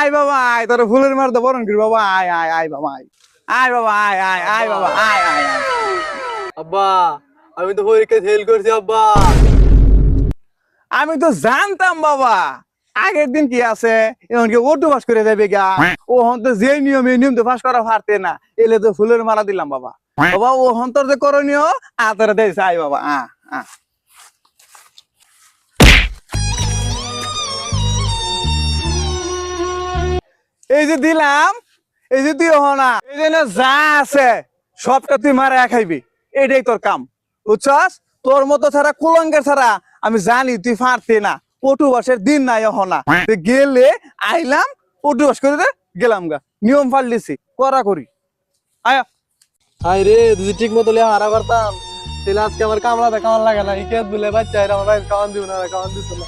আয় বাবা আয়, তোর ফুলের মার বরণ করি বাবা, আয় আয় আয় বাবা আয়, আয় বাবা আয় আয় আয় বাবা আয় আয় আয়। আব্বা আমি তো পরীক্ষায় ফেল করছি আব্বা। আমি তো জানতাম বাবা, আগের দিন কি আছে এমনকি ওটু পাস করে যাবে গা, ও হন তো যে নিয়ম এই নিয়ম তো পাস করা পারতে না, এলে তো ফুলের মালা দিলাম বাবা। বাবা ও হন্তর যে করণীয় আতরে দেয় আয় বাবা আ। এই যে দিলাম, এই যে তুই হনা এই যে না যা আছে সবটা তুই মারা খাইবি, এটাই তোর কাম, বুঝছস? তোর মতো ছাড়া কুলঙ্গের ছাড়া আমি জানি তুই পারতে না। পটু বাসের দিন নাই হনা, তুই গেলে আইলাম পটু বাস করে গেলাম গা, নিয়ম পাল্লিছি করা করি আয়া। হাই রে তুই ঠিক মতো লিয়া হারা করতাম তাহলে আজকে আমার কামড়াতে কামড় লাগে না, ইকে বলে বাচ্চা আমার ভাই খাওয়ান দিব না, খাওয়ান দিত না।